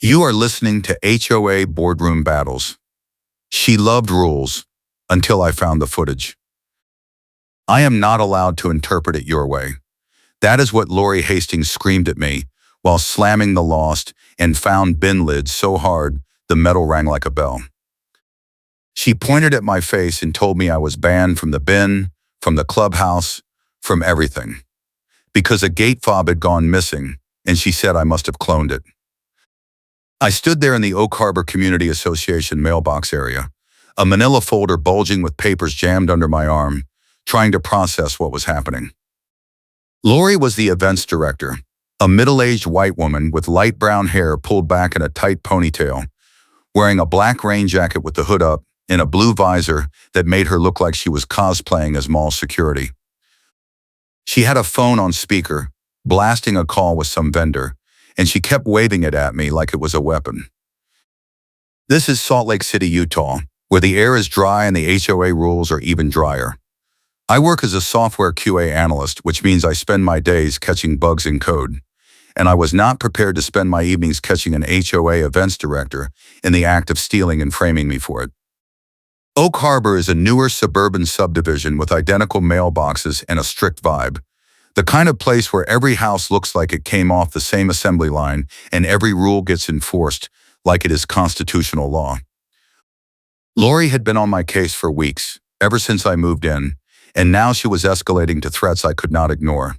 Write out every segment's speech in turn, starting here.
You are listening to HOA Boardroom Battles. She loved rules until I found the footage. I am not allowed to interpret it your way. That is what Lori Hastings screamed at me while slamming the lost and found bin lid so hard the metal rang like a bell. She pointed at my face and told me I was banned from the bin, from the clubhouse, from everything. Because a gate fob had gone missing, and she said I must have cloned it. I stood there in the Oak Harbor Community Association mailbox area, a manila folder bulging with papers jammed under my arm, trying to process what was happening. Lori was the events director, a middle-aged white woman with light brown hair pulled back in a tight ponytail, wearing a black rain jacket with the hood up and a blue visor that made her look like she was cosplaying as mall security. She had a phone on speaker, blasting a call with some vendor, and she kept waving it at me like it was a weapon. This is Salt Lake City, Utah, where the air is dry and the HOA rules are even drier. I work as a software QA analyst, which means I spend my days catching bugs in code, and I was not prepared to spend my evenings catching an HOA events director in the act of stealing and framing me for it. Oak Harbor is a newer suburban subdivision with identical mailboxes and a strict vibe. The kind of place where every house looks like it came off the same assembly line and every rule gets enforced like it is constitutional law. Lori had been on my case for weeks, ever since I moved in, and now she was escalating to threats I could not ignore.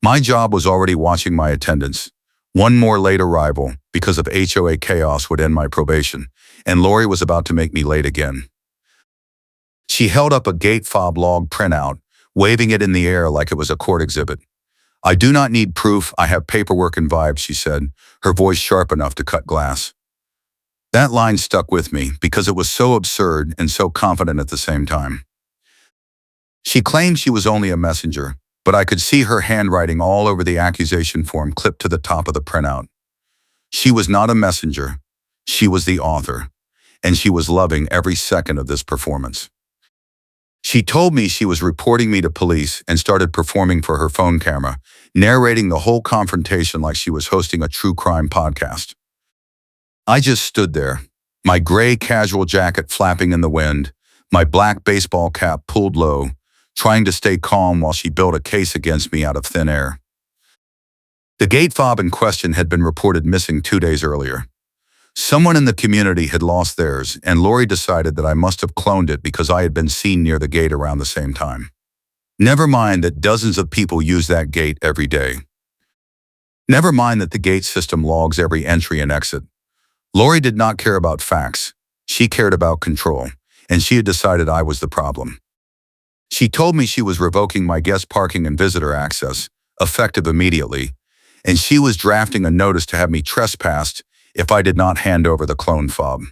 My job was already watching my attendance. One more late arrival because of HOA chaos would end my probation, and Lori was about to make me late again. She held up a gate fob log printout, waving it in the air like it was a court exhibit. "I do not need proof, I have paperwork and vibes," she said, her voice sharp enough to cut glass. That line stuck with me because it was so absurd and so confident at the same time. She claimed she was only a messenger, but I could see her handwriting all over the accusation form clipped to the top of the printout. She was not a messenger, she was the author, and she was loving every second of this performance. She told me she was reporting me to police and started performing for her phone camera, narrating the whole confrontation like she was hosting a true crime podcast. I just stood there, my gray casual jacket flapping in the wind, my black baseball cap pulled low, trying to stay calm while she built a case against me out of thin air. The gate fob in question had been reported missing 2 days earlier. Someone in the community had lost theirs, and Lori decided that I must have cloned it because I had been seen near the gate around the same time. Never mind that dozens of people use that gate every day. Never mind that the gate system logs every entry and exit. Lori did not care about facts. She cared about control, and she had decided I was the problem. She told me she was revoking my guest parking and visitor access, effective immediately, and she was drafting a notice to have me trespassed if I did not hand over the clone fob.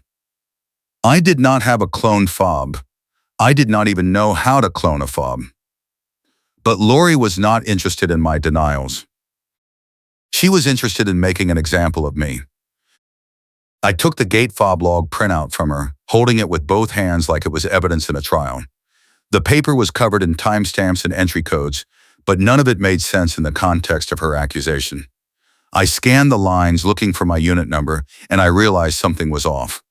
I did not have a cloned fob. I did not even know how to clone a fob. But Lori was not interested in my denials. She was interested in making an example of me. I took the gate fob log printout from her, holding it with both hands like it was evidence in a trial. The paper was covered in timestamps and entry codes, but none of it made sense in the context of her accusation. I scanned the lines looking for my unit number, and I realized something was off.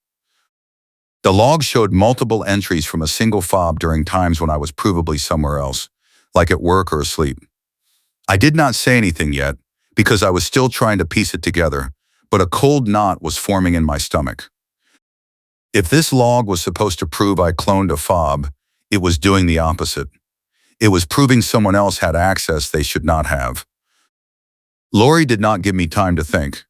The log showed multiple entries from a single fob during times when I was provably somewhere else, like at work or asleep. I did not say anything yet, because I was still trying to piece it together, but a cold knot was forming in my stomach. If this log was supposed to prove I cloned a fob, it was doing the opposite. It was proving someone else had access they should not have. Lori did not give me time to think.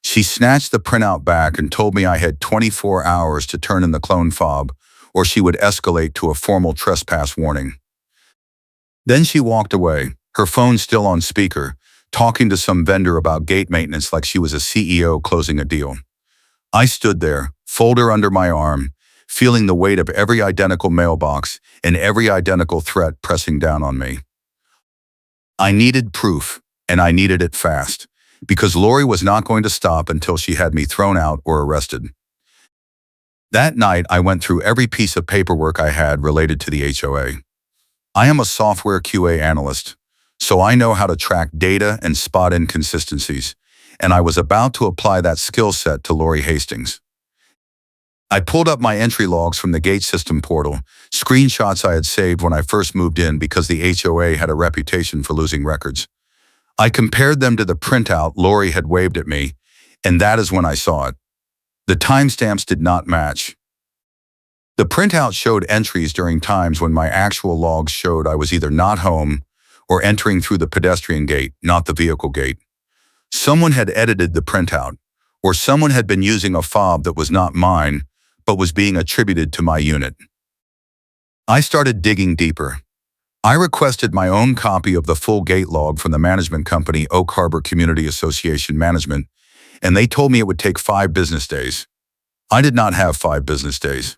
She snatched the printout back and told me I had 24 hours to turn in the clone fob, or she would escalate to a formal trespass warning. Then she walked away, her phone still on speaker, talking to some vendor about gate maintenance like she was a CEO closing a deal. I stood there, folder under my arm, feeling the weight of every identical mailbox and every identical threat pressing down on me. I needed proof. And I needed it fast, because Lori was not going to stop until she had me thrown out or arrested. That night, I went through every piece of paperwork I had related to the HOA. I am a software QA analyst, so I know how to track data and spot inconsistencies, and I was about to apply that skill set to Lori Hastings. I pulled up my entry logs from the gate system portal, screenshots I had saved when I first moved in because the HOA had a reputation for losing records. I compared them to the printout Lori had waved at me, and that is when I saw it. The timestamps did not match. The printout showed entries during times when my actual logs showed I was either not home or entering through the pedestrian gate, not the vehicle gate. Someone had edited the printout, or someone had been using a fob that was not mine, but was being attributed to my unit. I started digging deeper. I requested my own copy of the full gate log from the management company Oak Harbor Community Association Management, and they told me it would take 5 business days. I did not have 5 business days.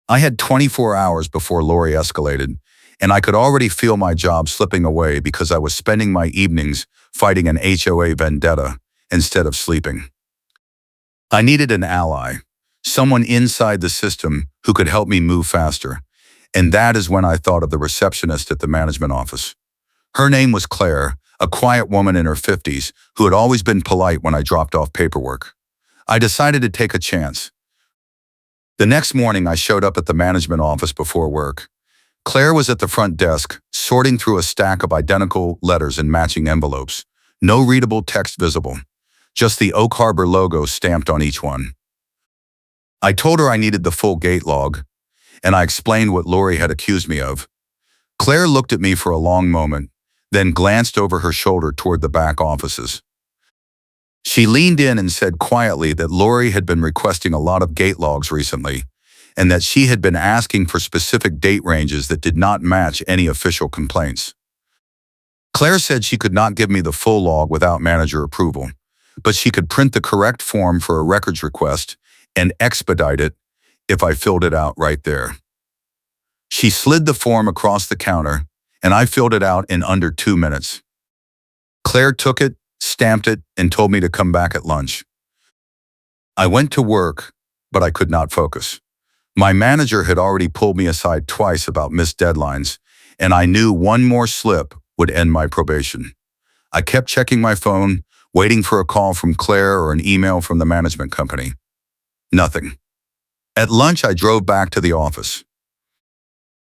I had 24 hours before Lori escalated, and I could already feel my job slipping away because I was spending my evenings fighting an HOA vendetta instead of sleeping. I needed an ally, someone inside the system who could help me move faster, and that is when I thought of the receptionist at the management office. Her name was Claire, a quiet woman in her 50s who had always been polite when I dropped off paperwork. I decided to take a chance. The next morning, I showed up at the management office before work. Claire was at the front desk, sorting through a stack of identical letters in matching envelopes. No readable text visible, just the Oak Harbor logo stamped on each one. I told her I needed the full gate log, and I explained what Lori had accused me of. Claire looked at me for a long moment, then glanced over her shoulder toward the back offices. She leaned in and said quietly that Lori had been requesting a lot of gate logs recently, and that she had been asking for specific date ranges that did not match any official complaints. Claire said she could not give me the full log without manager approval, but she could print the correct form for a records request and expedite it if I filled it out right there. She slid the form across the counter, and I filled it out in under 2 minutes. Claire took it, stamped it, and told me to come back at lunch. I went to work, but I could not focus. My manager had already pulled me aside twice about missed deadlines, and I knew one more slip would end my probation. I kept checking my phone, waiting for a call from Claire or an email from the management company. Nothing. At lunch, I drove back to the office.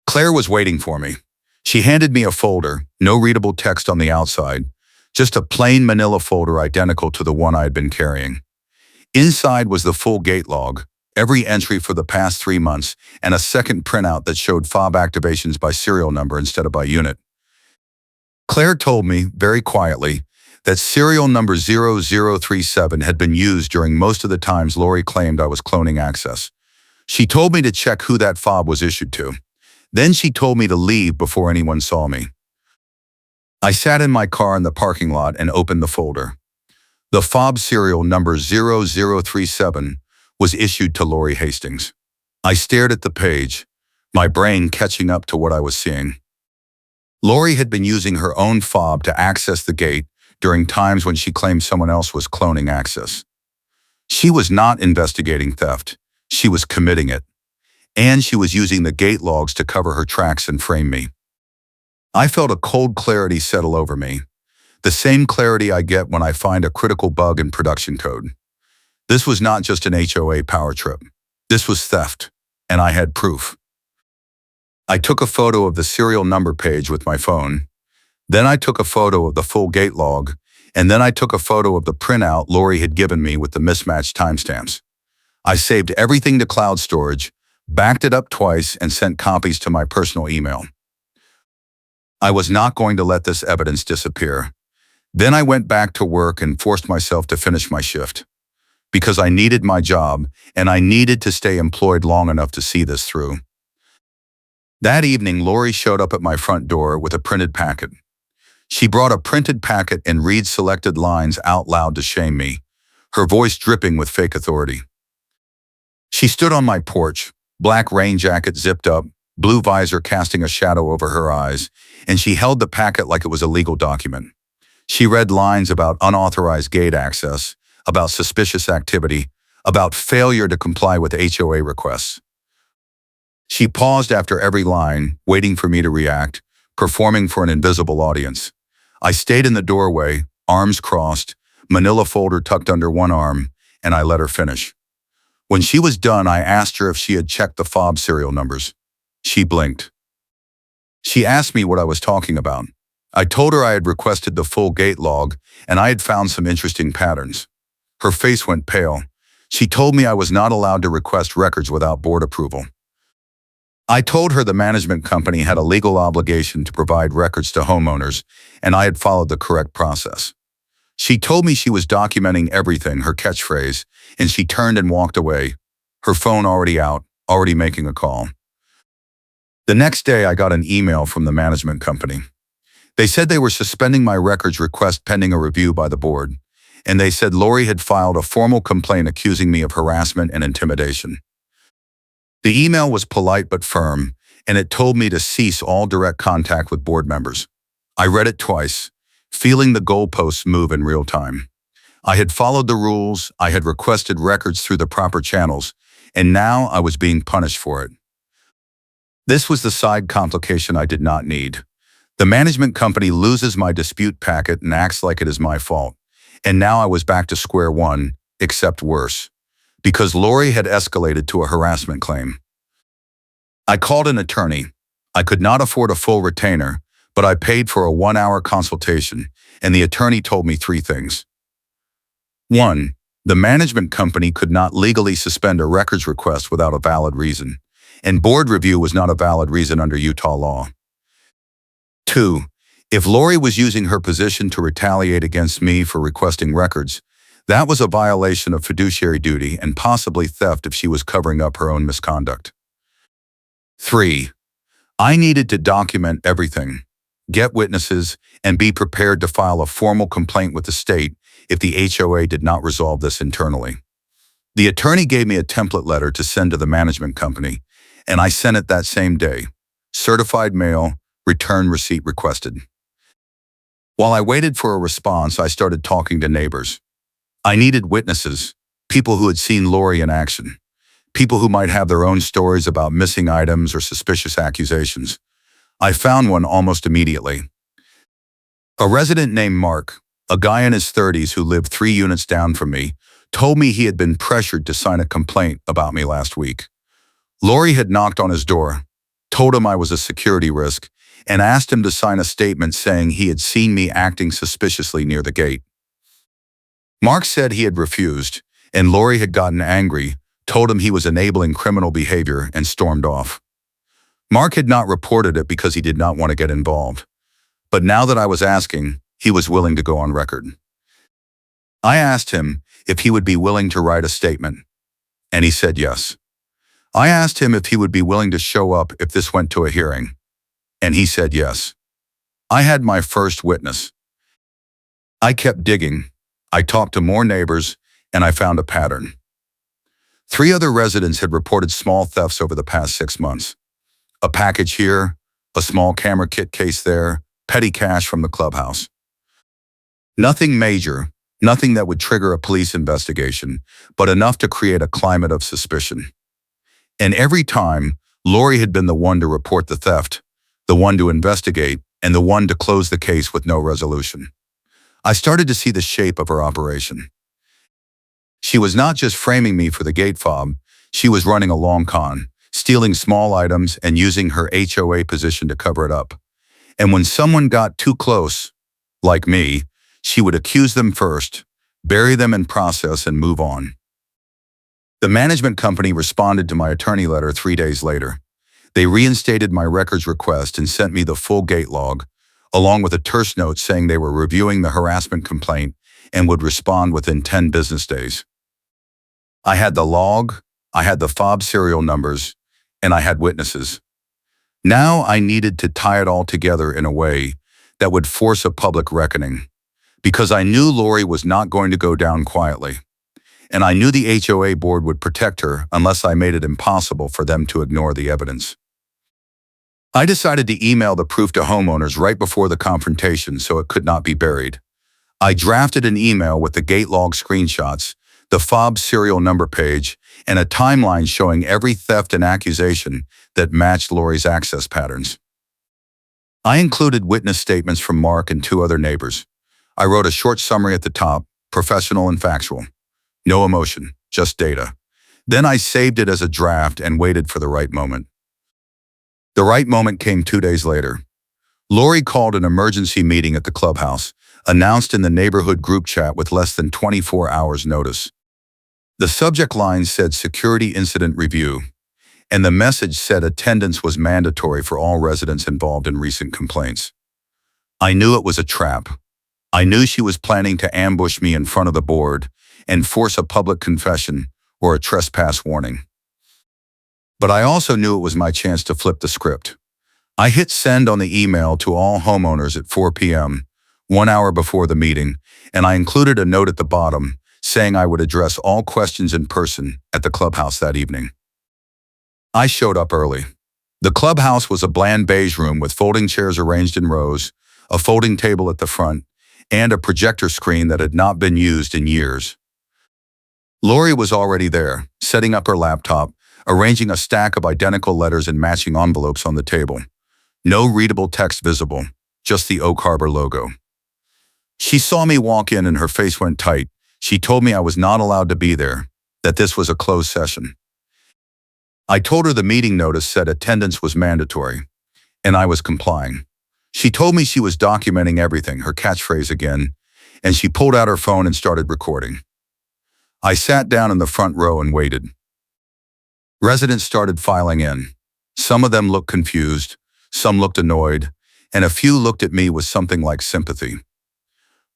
Claire was waiting for me. She handed me a folder, no readable text on the outside, just a plain manila folder identical to the one I had been carrying. Inside was the full gate log, every entry for the past 3 months, and a second printout that showed fob activations by serial number instead of by unit. Claire told me, very quietly, that serial number 0037 had been used during most of the times Lori claimed I was cloning access. She told me to check who that fob was issued to. Then she told me to leave before anyone saw me. I sat in my car in the parking lot and opened the folder. The fob serial number 0037 was issued to Lori Hastings. I stared at the page, my brain catching up to what I was seeing. Lori had been using her own fob to access the gate during times when she claimed someone else was cloning access. She was not investigating theft. She was committing it. And she was using the gate logs to cover her tracks and frame me. I felt a cold clarity settle over me, the same clarity I get when I find a critical bug in production code. This was not just an HOA power trip. This was theft, and I had proof. I took a photo of the serial number page with my phone. Then I took a photo of the full gate log, and then I took a photo of the printout Lori had given me with the mismatched timestamps. I saved everything to cloud storage, backed it up twice, and sent copies to my personal email. I was not going to let this evidence disappear. Then I went back to work and forced myself to finish my shift. Because I needed my job, and I needed to stay employed long enough to see this through. That evening, Lori showed up at my front door with a printed packet. She brought a printed packet and read selected lines out loud to shame me, her voice dripping with fake authority. She stood on my porch, black rain jacket zipped up, blue visor casting a shadow over her eyes, and she held the packet like it was a legal document. She read lines about unauthorized gate access, about suspicious activity, about failure to comply with HOA requests. She paused after every line, waiting for me to react, performing for an invisible audience. I stayed in the doorway, arms crossed, manila folder tucked under one arm, and I let her finish. When she was done, I asked her if she had checked the fob serial numbers. She blinked. She asked me what I was talking about. I told her I had requested the full gate log, and I had found some interesting patterns. Her face went pale. She told me I was not allowed to request records without board approval. I told her the management company had a legal obligation to provide records to homeowners, and I had followed the correct process. She told me she was documenting everything, her catchphrase, and she turned and walked away, her phone already out, already making a call. The next day, I got an email from the management company. They said they were suspending my records request pending a review by the board, and they said Lori had filed a formal complaint accusing me of harassment and intimidation. The email was polite but firm, and it told me to cease all direct contact with board members. I read it twice, feeling the goalposts move in real time. I had followed the rules, I had requested records through the proper channels, and now I was being punished for it. This was the side complication I did not need. The management company loses my dispute packet and acts like it is my fault. And now I was back to square one, except worse, because Lori had escalated to a harassment claim. I called an attorney. I could not afford a full retainer, but I paid for a 1-hour consultation, and the attorney told me 3 things. 1. The management company could not legally suspend a records request without a valid reason, and board review was not a valid reason under Utah law. 2. If Lori was using her position to retaliate against me for requesting records, that was a violation of fiduciary duty and possibly theft if she was covering up her own misconduct. 3. I needed to document everything, get witnesses, and be prepared to file a formal complaint with the state if the HOA did not resolve this internally. The attorney gave me a template letter to send to the management company, and I sent it that same day. Certified mail, return receipt requested. While I waited for a response, I started talking to neighbors. I needed witnesses, people who had seen Lori in action, people who might have their own stories about missing items or suspicious accusations. I found one almost immediately. A resident named Mark, a guy in his 30s who lived 3 units down from me, told me he had been pressured to sign a complaint about me last week. Lori had knocked on his door, told him I was a security risk, and asked him to sign a statement saying he had seen me acting suspiciously near the gate. Mark said he had refused, and Lori had gotten angry, told him he was enabling criminal behavior, and stormed off. Mark had not reported it because he did not want to get involved. But now that I was asking, he was willing to go on record. I asked him if he would be willing to write a statement, and he said yes. I asked him if he would be willing to show up if this went to a hearing, and he said yes. I had my first witness. I kept digging. I talked to more neighbors, and I found a pattern. 3 other residents had reported small thefts over the past 6 months. A package here, a small camera kit case there, petty cash from the clubhouse. Nothing major, nothing that would trigger a police investigation, but enough to create a climate of suspicion. And every time, Lori had been the one to report the theft, the one to investigate, and the one to close the case with no resolution. I started to see the shape of her operation. She was not just framing me for the gate fob, she was running a long con, stealing small items and using her HOA position to cover it up. And when someone got too close, like me, she would accuse them first, bury them in process, and move on. The management company responded to my attorney letter 3 days later. They reinstated my records request and sent me the full gate log, along with a terse note saying they were reviewing the harassment complaint and would respond within 10 business days. I had the log, I had the fob serial numbers, and I had witnesses. Now I needed to tie it all together in a way that would force a public reckoning, because I knew Lori was not going to go down quietly. And I knew the HOA board would protect her unless I made it impossible for them to ignore the evidence. I decided to email the proof to homeowners right before the confrontation so it could not be buried. I drafted an email with the gate log screenshots, the fob serial number page, and a timeline showing every theft and accusation that matched Lori's access patterns. I included witness statements from Mark and 2 other neighbors. I wrote a short summary at the top, professional and factual. No emotion, just data. Then I saved it as a draft and waited for the right moment. The right moment came 2 days later. Lori called an emergency meeting at the clubhouse, announced in the neighborhood group chat with less than 24 hours notice. The subject line said security incident review, and the message said attendance was mandatory for all residents involved in recent complaints. I knew it was a trap. I knew she was planning to ambush me in front of the board and force a public confession or a trespass warning. But I also knew it was my chance to flip the script. I hit send on the email to all homeowners at 4 p.m., 1 hour before the meeting, and I included a note at the bottom saying I would address all questions in person at the clubhouse that evening. I showed up early. The clubhouse was a bland beige room with folding chairs arranged in rows, a folding table at the front, and a projector screen that had not been used in years. Lori was already there, setting up her laptop, arranging a stack of identical letters and matching envelopes on the table. No readable text visible, just the Oak Harbor logo. She saw me walk in and her face went tight. She told me I was not allowed to be there, that this was a closed session. I told her the meeting notice said attendance was mandatory, and I was complying. She told me she was documenting everything, her catchphrase again, and she pulled out her phone and started recording. I sat down in the front row and waited. Residents started filing in. Some of them looked confused, some looked annoyed, and a few looked at me with something like sympathy.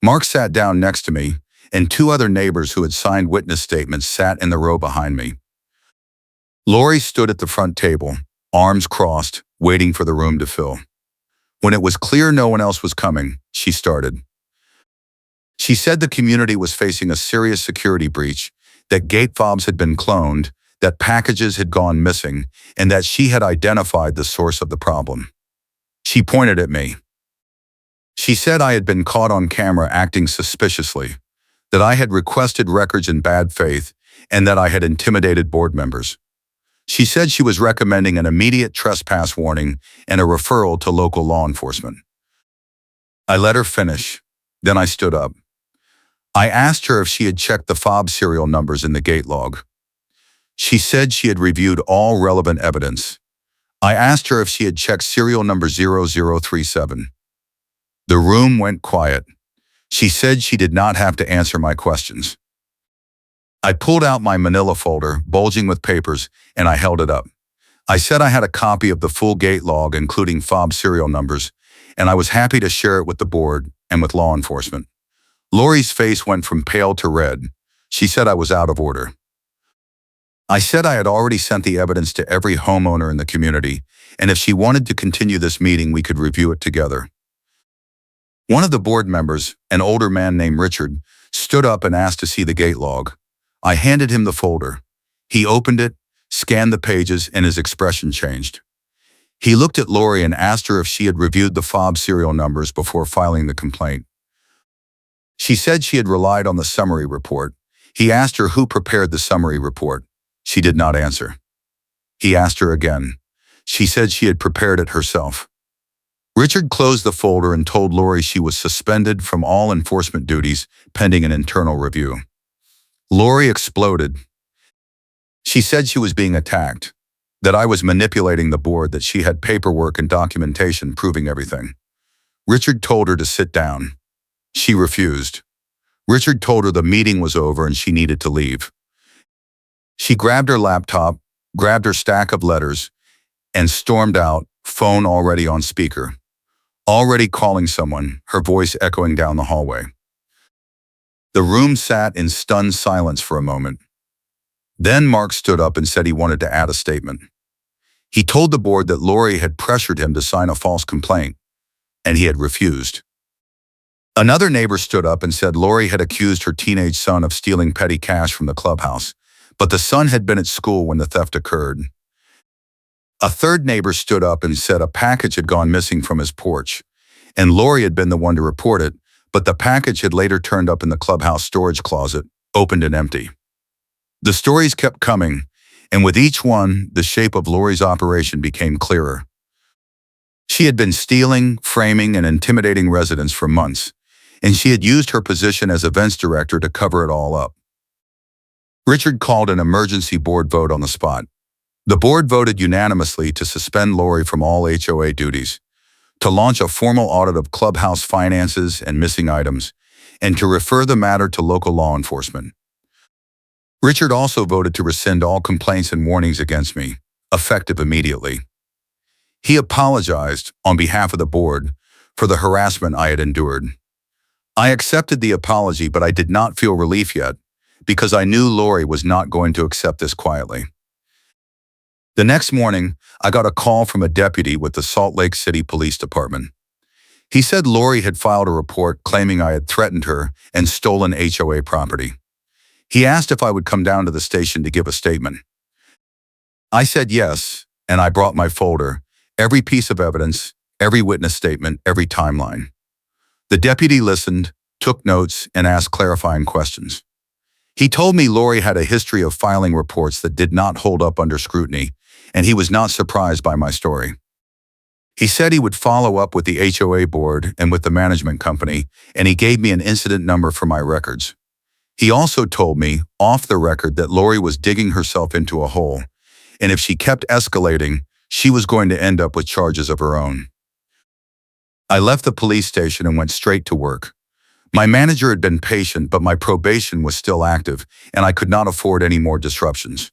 Mark sat down next to me, and two other neighbors who had signed witness statements sat in the row behind me. Lori stood at the front table, arms crossed, waiting for the room to fill. When it was clear no one else was coming, she started. She said the community was facing a serious security breach, that gate fobs had been cloned, that packages had gone missing, and that she had identified the source of the problem. She pointed at me. She said I had been caught on camera acting suspiciously, that I had requested records in bad faith, and that I had intimidated board members. She said she was recommending an immediate trespass warning and a referral to local law enforcement. I let her finish. Then I stood up. I asked her if she had checked the fob serial numbers in the gate log. She said she had reviewed all relevant evidence. I asked her if she had checked serial number 0037. The room went quiet. She said she did not have to answer my questions. I pulled out my manila folder, bulging with papers, and I held it up. I said I had a copy of the full gate log, including fob serial numbers, and I was happy to share it with the board and with law enforcement. Lori's face went from pale to red. She said I was out of order. I said I had already sent the evidence to every homeowner in the community, and if she wanted to continue this meeting, we could review it together. One of the board members, an older man named Richard, stood up and asked to see the gate log. I handed him the folder. He opened it, scanned the pages, and his expression changed. He looked at Lori and asked her if she had reviewed the fob serial numbers before filing the complaint. She said she had relied on the summary report. He asked her who prepared the summary report. She did not answer. He asked her again. She said she had prepared it herself. Richard closed the folder and told Lori she was suspended from all enforcement duties pending an internal review. Lori exploded. She said she was being attacked, that I was manipulating the board, that she had paperwork and documentation proving everything. Richard told her to sit down. She refused. Richard told her the meeting was over and she needed to leave. She grabbed her laptop, grabbed her stack of letters, and stormed out, phone already on speaker. Already calling someone, her voice echoing down the hallway. The room sat in stunned silence for a moment. Then Mark stood up and said he wanted to add a statement. He told the board that Lori had pressured him to sign a false complaint, and he had refused. Another neighbor stood up and said Lori had accused her teenage son of stealing petty cash from the clubhouse, but the son had been at school when the theft occurred. A third neighbor stood up and said a package had gone missing from his porch, and Lori had been the one to report it, but the package had later turned up in the clubhouse storage closet, opened and empty. The stories kept coming, and with each one, the shape of Lori's operation became clearer. She had been stealing, framing, and intimidating residents for months, and she had used her position as events director to cover it all up. Richard called an emergency board vote on the spot. The board voted unanimously to suspend Lori from all HOA duties, to launch a formal audit of clubhouse finances and missing items, and to refer the matter to local law enforcement. Richard also voted to rescind all complaints and warnings against me, effective immediately. He apologized, on behalf of the board, for the harassment I had endured. I accepted the apology, but I did not feel relief yet, because I knew Lori was not going to accept this quietly. The next morning, I got a call from a deputy with the Salt Lake City Police Department. He said Lori had filed a report claiming I had threatened her and stolen HOA property. He asked if I would come down to the station to give a statement. I said yes, and I brought my folder, every piece of evidence, every witness statement, every timeline. The deputy listened, took notes, and asked clarifying questions. He told me Lori had a history of filing reports that did not hold up under scrutiny, and he was not surprised by my story. He said he would follow up with the HOA board and with the management company, and he gave me an incident number for my records. He also told me, off the record, that Lori was digging herself into a hole, and if she kept escalating, she was going to end up with charges of her own. I left the police station and went straight to work. My manager had been patient, but my probation was still active, and I could not afford any more disruptions.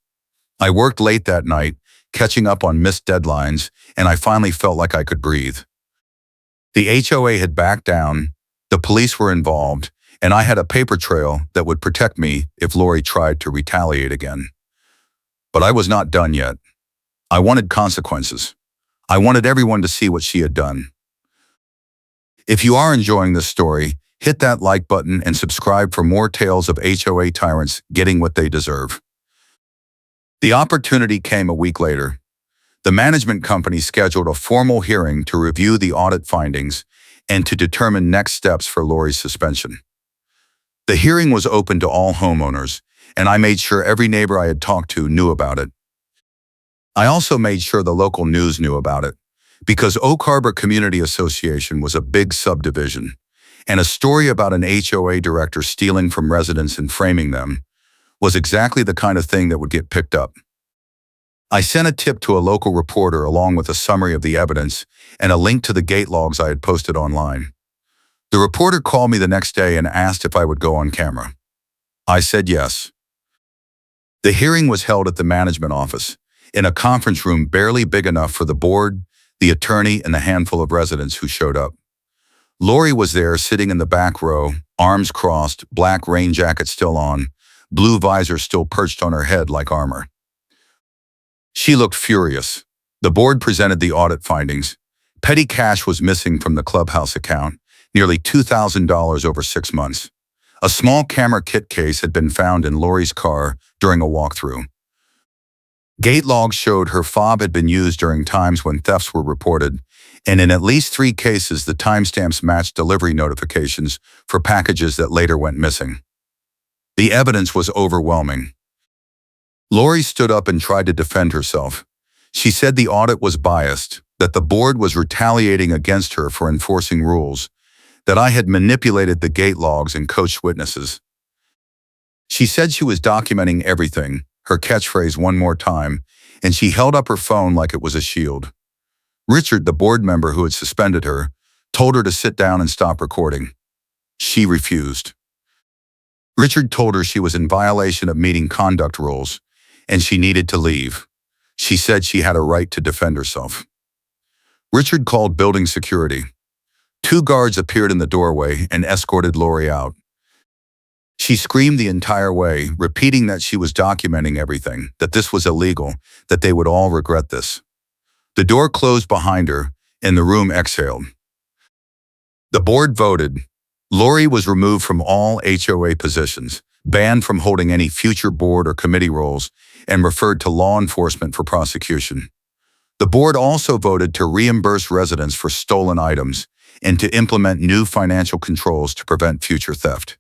I worked late that night, catching up on missed deadlines, and I finally felt like I could breathe. The HOA had backed down, the police were involved, and I had a paper trail that would protect me if Lori tried to retaliate again. But I was not done yet. I wanted consequences. I wanted everyone to see what she had done. If you are enjoying this story, hit that like button and subscribe for more tales of HOA tyrants getting what they deserve. The opportunity came a week later. The management company scheduled a formal hearing to review the audit findings and to determine next steps for Lori's suspension. The hearing was open to all homeowners, and I made sure every neighbor I had talked to knew about it. I also made sure the local news knew about it, because Oak Harbor Community Association was a big subdivision, and a story about an HOA director stealing from residents and framing them was exactly the kind of thing that would get picked up. I sent a tip to a local reporter along with a summary of the evidence and a link to the gate logs I had posted online. The reporter called me the next day and asked if I would go on camera. I said yes. The hearing was held at the management office, in a conference room barely big enough for the board, the attorney, and the handful of residents who showed up. Lori was there, sitting in the back row, arms crossed, black rain jacket still on, blue visor still perched on her head like armor. She looked furious. The board presented the audit findings. Petty cash was missing from the clubhouse account, nearly $2,000 over 6 months. A small camera kit case had been found in Lori's car during a walkthrough. Gate logs showed her fob had been used during times when thefts were reported, and in at least 3 cases the timestamps matched delivery notifications for packages that later went missing. The evidence was overwhelming. Lori stood up and tried to defend herself. She said the audit was biased, that the board was retaliating against her for enforcing rules, that I had manipulated the gate logs and coached witnesses. She said she was documenting everything, her catchphrase "one more time," and she held up her phone like it was a shield. Richard, the board member who had suspended her, told her to sit down and stop recording. She refused. Richard told her she was in violation of meeting conduct rules, and she needed to leave. She said she had a right to defend herself. Richard called building security. 2 guards appeared in the doorway and escorted Lori out. She screamed the entire way, repeating that she was documenting everything, that this was illegal, that they would all regret this. The door closed behind her, and the room exhaled. The board voted. Lori was removed from all HOA positions, banned from holding any future board or committee roles, and referred to law enforcement for prosecution. The board also voted to reimburse residents for stolen items and to implement new financial controls to prevent future theft.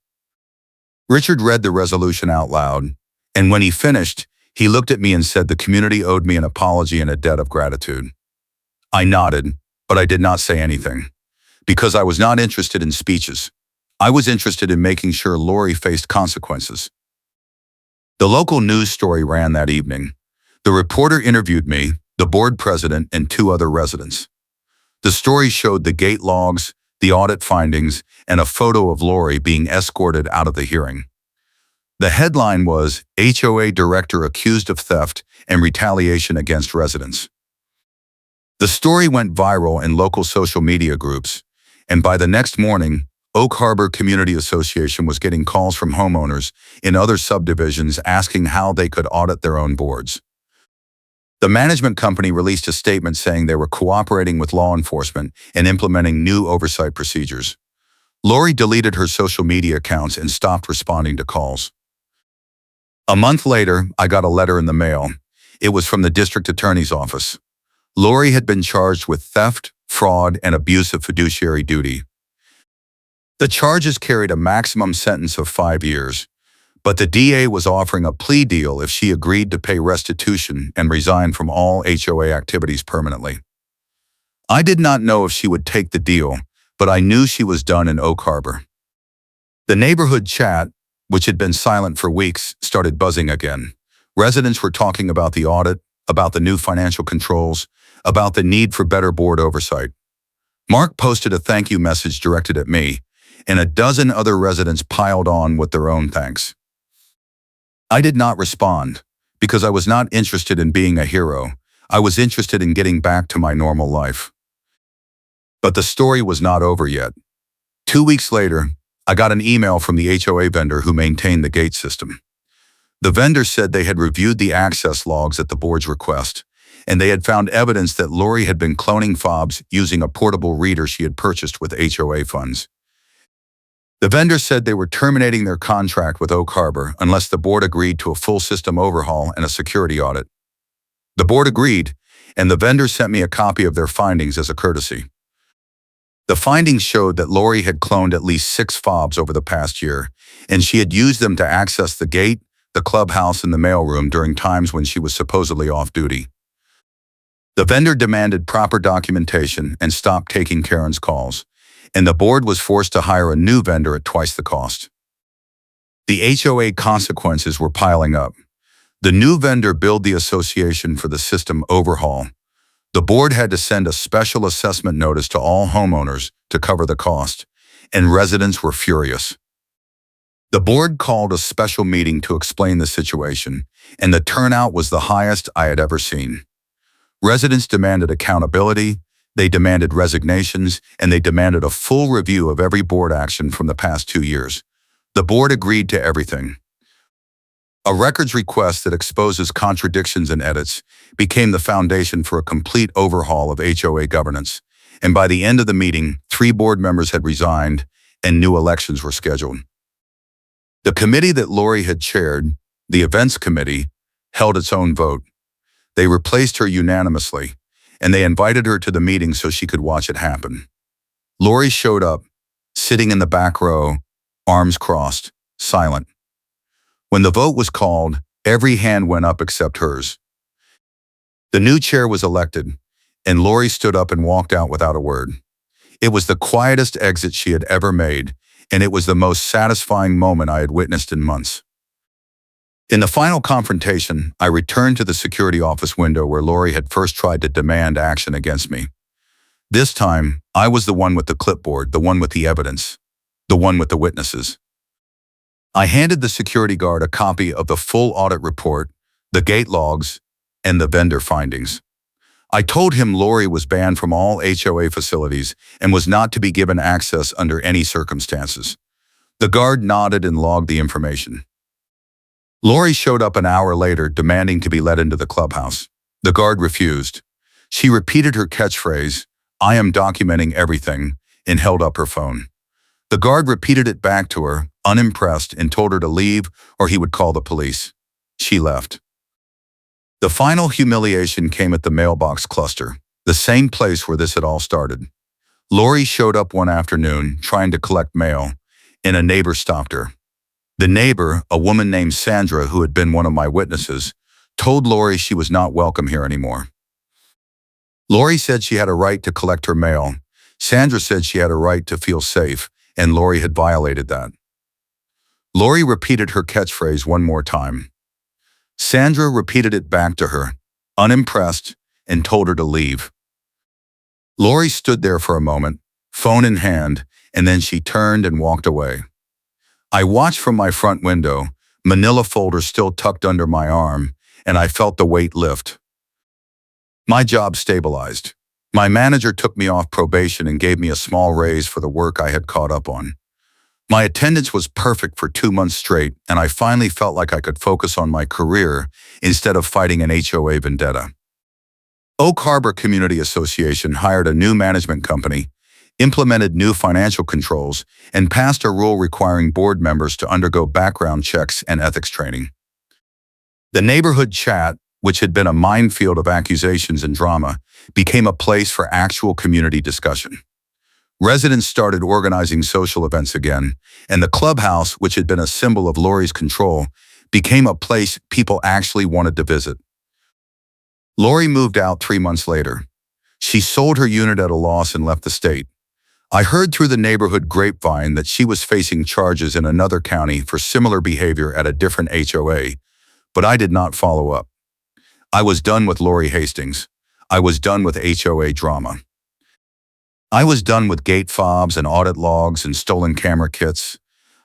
Richard read the resolution out loud, and when he finished, he looked at me and said the community owed me an apology and a debt of gratitude. I nodded, but I did not say anything, because I was not interested in speeches. I was interested in making sure Lori faced consequences. The local news story ran that evening. The reporter interviewed me, the board president, and two other residents. The story showed the gate logs, the audit findings, and a photo of Lori being escorted out of the hearing. The headline was, HOA Director Accused of Theft and Retaliation Against Residents. The story went viral in local social media groups, and by the next morning, Oak Harbor Community Association was getting calls from homeowners in other subdivisions asking how they could audit their own boards. The management company released a statement saying they were cooperating with law enforcement and implementing new oversight procedures. Lori deleted her social media accounts and stopped responding to calls. A month later, I got a letter in the mail. It was from the district attorney's office. Lori had been charged with theft, fraud, and abuse of fiduciary duty. The charges carried a maximum sentence of 5 years, but the DA was offering a plea deal if she agreed to pay restitution and resign from all HOA activities permanently. I did not know if she would take the deal, but I knew she was done in Oak Harbor. The neighborhood chat, which had been silent for weeks, started buzzing again. Residents were talking about the audit, about the new financial controls, about the need for better board oversight. Mark posted a thank you message directed at me, and a dozen other residents piled on with their own thanks. I did not respond, because I was not interested in being a hero. I was interested in getting back to my normal life. But the story was not over yet. 2 weeks later, I got an email from the HOA vendor who maintained the gate system. The vendor said they had reviewed the access logs at the board's request, and they had found evidence that Lori had been cloning fobs using a portable reader she had purchased with HOA funds. The vendor said they were terminating their contract with Oak Harbor unless the board agreed to a full system overhaul and a security audit. The board agreed, and the vendor sent me a copy of their findings as a courtesy. The findings showed that Lori had cloned at least 6 fobs over the past year, and she had used them to access the gate, the clubhouse, and the mailroom during times when she was supposedly off duty. The vendor demanded proper documentation and stopped taking Karen's calls, and the board was forced to hire a new vendor at twice the cost. The HOA consequences were piling up. The new vendor billed the association for the system overhaul. The board had to send a special assessment notice to all homeowners to cover the cost, and residents were furious. The board called a special meeting to explain the situation, and the turnout was the highest I had ever seen. Residents demanded accountability, they demanded resignations, and they demanded a full review of every board action from the past 2 years. The board agreed to everything. A records request that exposes contradictions and edits became the foundation for a complete overhaul of HOA governance, and by the end of the meeting, 3 board members had resigned and new elections were scheduled. The committee that Lori had chaired, the events committee, held its own vote. They replaced her unanimously, and they invited her to the meeting so she could watch it happen. Lori showed up, sitting in the back row, arms crossed, silent. When the vote was called, every hand went up except hers. The new chair was elected, and Lori stood up and walked out without a word. It was the quietest exit she had ever made, and it was the most satisfying moment I had witnessed in months. In the final confrontation, I returned to the security office window where Lori had first tried to demand action against me. This time, I was the one with the clipboard, the one with the evidence, the one with the witnesses. I handed the security guard a copy of the full audit report, the gate logs, and the vendor findings. I told him Lori was banned from all HOA facilities and was not to be given access under any circumstances. The guard nodded and logged the information. Lori showed up an hour later demanding to be let into the clubhouse. The guard refused. She repeated her catchphrase, "I am documenting everything," and held up her phone. The guard repeated it back to her, unimpressed, and told her to leave or he would call the police. She left. The final humiliation came at the mailbox cluster, the same place where this had all started. Lori showed up one afternoon trying to collect mail, and a neighbor stopped her. The neighbor, a woman named Sandra who had been one of my witnesses, told Lori she was not welcome here anymore. Lori said she had a right to collect her mail. Sandra said she had a right to feel safe, and Lori had violated that. Lori repeated her catchphrase one more time. Sandra repeated it back to her, unimpressed, and told her to leave. Lori stood there for a moment, phone in hand, and then she turned and walked away. I watched from my front window, manila folder still tucked under my arm, and I felt the weight lift. My job stabilized. My manager took me off probation and gave me a small raise for the work I had caught up on. My attendance was perfect for 2 months straight, and I finally felt like I could focus on my career instead of fighting an HOA vendetta. Oak Harbor Community Association hired a new management company, implemented new financial controls, and passed a rule requiring board members to undergo background checks and ethics training. The neighborhood chat, which had been a minefield of accusations and drama, became a place for actual community discussion. Residents started organizing social events again, and the clubhouse, which had been a symbol of Lori's control, became a place people actually wanted to visit. Lori moved out 3 months later. She sold her unit at a loss and left the state. I heard through the neighborhood grapevine that she was facing charges in another county for similar behavior at a different HOA, but I did not follow up. I was done with Lori Hastings. I was done with HOA drama. I was done with gate fobs and audit logs and stolen camera kits.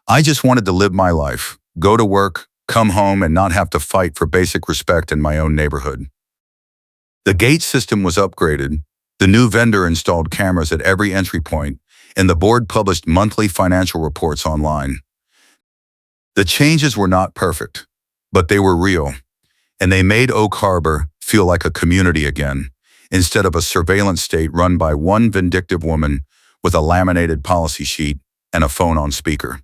I just wanted to live my life, go to work, come home, and not have to fight for basic respect in my own neighborhood. The gate system was upgraded, the new vendor installed cameras at every entry point, and the board published monthly financial reports online. The changes were not perfect, but they were real, and they made Oak Harbor feel like a community again, instead of a surveillance state run by one vindictive woman with a laminated policy sheet and a phone on speaker.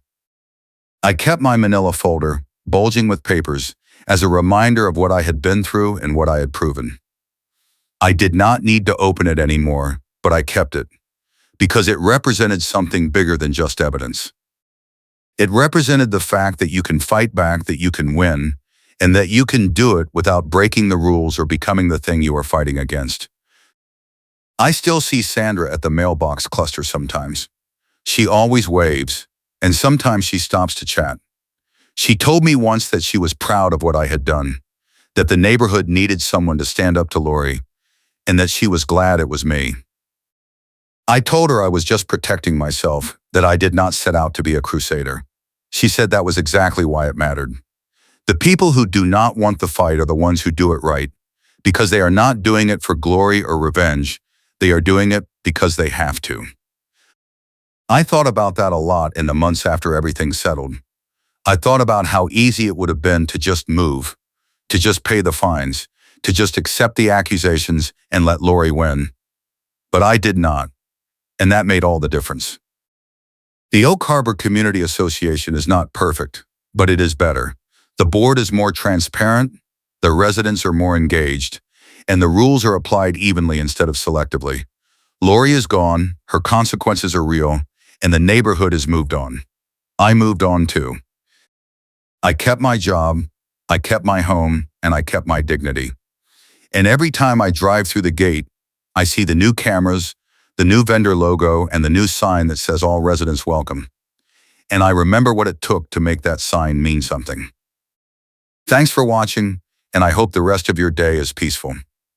I kept my manila folder, bulging with papers, as a reminder of what I had been through and what I had proven. I did not need to open it anymore, but I kept it, because it represented something bigger than just evidence. It represented the fact that you can fight back, that you can win, and that you can do it without breaking the rules or becoming the thing you are fighting against. I still see Sandra at the mailbox cluster sometimes. She always waves, and sometimes she stops to chat. She told me once that she was proud of what I had done, that the neighborhood needed someone to stand up to Lori, and that she was glad it was me. I told her I was just protecting myself, that I did not set out to be a crusader. She said that was exactly why it mattered. The people who do not want the fight are the ones who do it right, because they are not doing it for glory or revenge. They are doing it because they have to. I thought about that a lot in the months after everything settled. I thought about how easy it would have been to just move, to just pay the fines, to just accept the accusations and let Lori win. But I did not, and that made all the difference. The Oak Harbor Community Association is not perfect, but it is better. The board is more transparent, the residents are more engaged, and the rules are applied evenly instead of selectively. Lori is gone, her consequences are real, and the neighborhood has moved on. I moved on too. I kept my job, I kept my home, and I kept my dignity. And every time I drive through the gate, I see the new cameras, the new vendor logo, and the new sign that says all residents welcome. And I remember what it took to make that sign mean something. Thanks for watching, and I hope the rest of your day is peaceful.